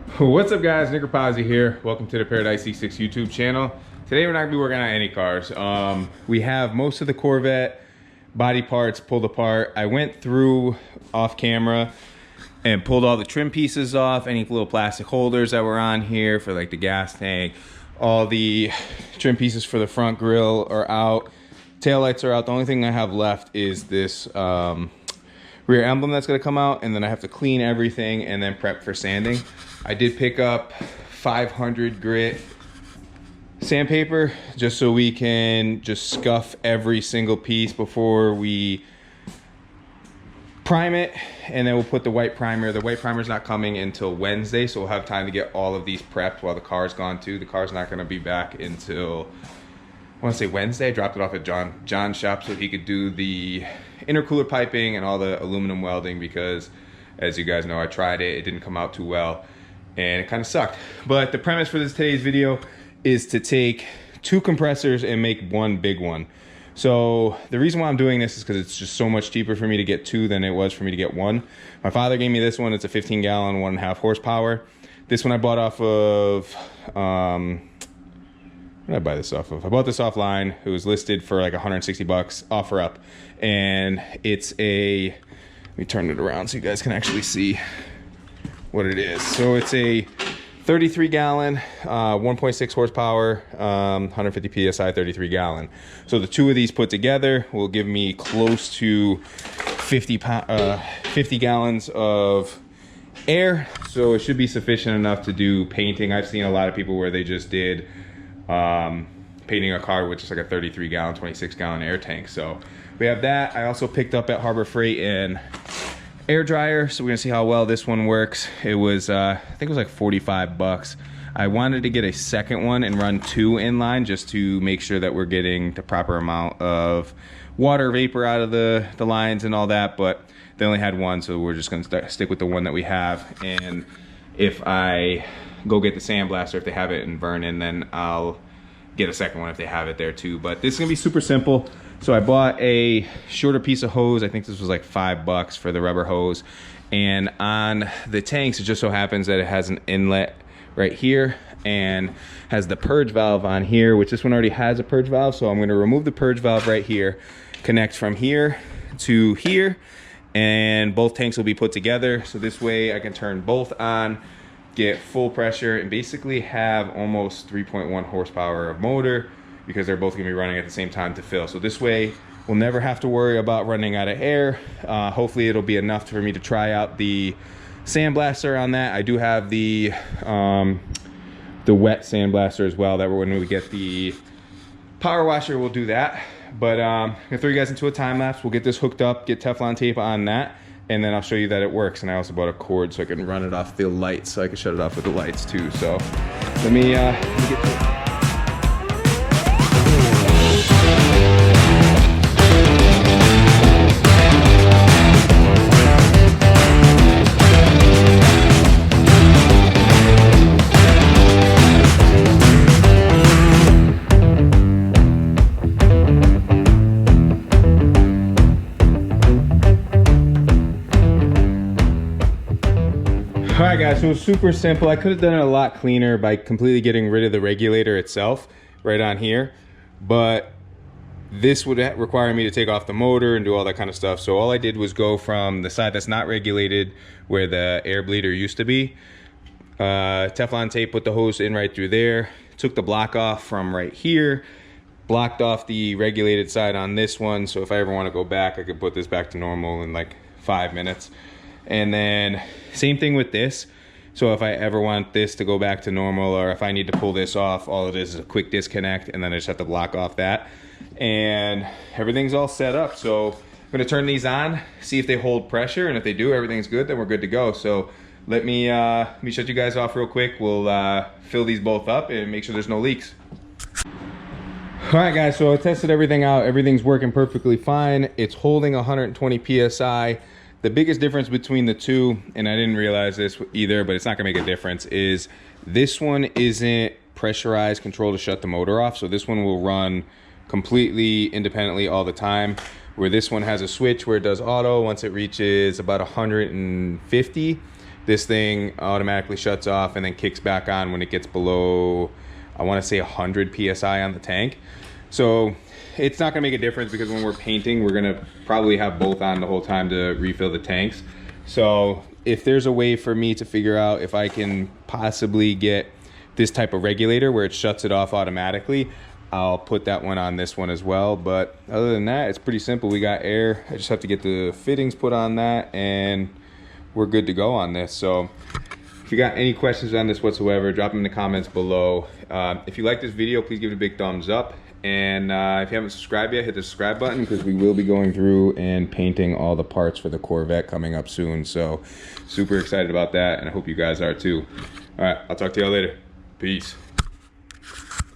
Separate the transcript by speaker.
Speaker 1: What's up, guys? Nick Rapazzi here. Welcome to the Paradise C6 YouTube channel. Today we're not gonna be working on any cars. We have most of the Corvette body parts pulled apart. I went through off camera and pulled all the trim pieces off, any little plastic holders that were on here for like the gas tank. All the trim pieces for the front grille are out. Taillights are out. The only thing I have left is this rear emblem that's gonna come out, and then I have to clean everything and then prep for sanding. I did pick up 500 grit sandpaper just so we can just scuff every single piece before we prime it, and then we'll put the white primer. The white primer's not coming until Wednesday, so we'll have time to get all of these prepped while the car's gone too. The car's not gonna be back until, I want to say Wednesday. I dropped it off at John's shop so he could do the intercooler piping and all the aluminum welding, because as you guys know, I tried it, it didn't come out too well and it kind of sucked. But the premise for today's video is to take 2 compressors and make one big one. So the reason why I'm doing this is because it's just so much cheaper for me to get 2 than it was for me to get 1. My father gave me this one. It's a 15-gallon, 1.5 horsepower. This one I bought off of, where did I buy this off of? I bought this offline. It was listed for like 160 bucks, offer up. And it's a, let me turn it around so you guys can actually see what it is. So it's a 33-gallon, 1.6 horsepower, 150 PSI, 33-gallon. So the 2 of these put together will give me close to 50 gallons of air. So it should be sufficient enough to do painting. I've seen a lot of people where they just did painting a car with just like a 33-gallon, 26-gallon air tank. So we have that. I also picked up at Harbor Freight an air dryer, so we're gonna see how well this one works. It was I think it was like 45 bucks. I wanted to get a second one and run 2 in line just to make sure that we're getting the proper amount of water vapor out of the lines and all that, but they only had one, so we're just gonna stick with the one that we have. And if I go get the sandblaster, if they have it in Vernon, then I'll get a second one if they have it there too. But this is gonna be super simple. So I bought a shorter piece of hose. I think this was like 5 bucks for the rubber hose. And on the tanks, it just so happens that it has an inlet right here and has the purge valve on here, which this one already has a purge valve. So I'm gonna remove the purge valve right here, connect from here to here, and both tanks will be put together. So this way I can turn both on, get full pressure, and basically have almost 3.1 horsepower of motor, because they're both gonna be running at the same time to fill. So this way we'll never have to worry about running out of air. Hopefully it'll be enough for me to try out the sandblaster on that. I do have the wet sandblaster as well, that when we get the power washer we'll do that. But I'm gonna throw you guys into a time lapse. We'll get this hooked up, get Teflon tape on that, and then I'll show you that it works. And I also bought a cord so I can run it off the lights, so I can shut it off with the lights too. So let me get to it. All right, guys, so it's super simple. I could have done it a lot cleaner by completely getting rid of the regulator itself right on here, but this would require me to take off the motor and do all that kind of stuff. So all I did was go from the side that's not regulated, where the air bleeder used to be, Teflon tape, put the hose in right through there, took the block off from right here, blocked off the regulated side on this one, so if I ever want to go back, I could put this back to normal in like 5 minutes. And then same thing with this. So if I ever want this to go back to normal, or if I need to pull this off, all it is a quick disconnect, and then I just have to block off that. And everything's all set up. So I'm gonna turn these on, see if they hold pressure, and if they do, everything's good, then we're good to go. So let me shut you guys off real quick. We'll fill these both up and make sure there's no leaks. All right, guys, so I tested everything out. Everything's working perfectly fine. It's holding 120 PSI. The biggest difference between the two, and I didn't realize this either, but it's not gonna make a difference, is this one isn't pressurized control to shut the motor off. So this one will run completely independently all the time, where this one has a switch where it does auto. Once it reaches about 150, this thing automatically shuts off and then kicks back on when it gets below, I want to say 100 PSI on the tank. So it's not gonna make a difference because when we're painting, we're gonna probably have both on the whole time to refill the tanks. So if there's a way for me to figure out if I can possibly get this type of regulator where it shuts it off automatically, I'll put that one on this one as well. But other than that, it's pretty simple. We got air. I just have to get the fittings put on that and we're good to go on this. So if you got any questions on this whatsoever, drop them in the comments below. If you like this video, please give it a big thumbs up. And if you haven't subscribed yet, hit the subscribe button because we will be going through and painting all the parts for the Corvette coming up soon. So super excited about that, and I hope you guys are too. All right, I'll talk to y'all later. Peace.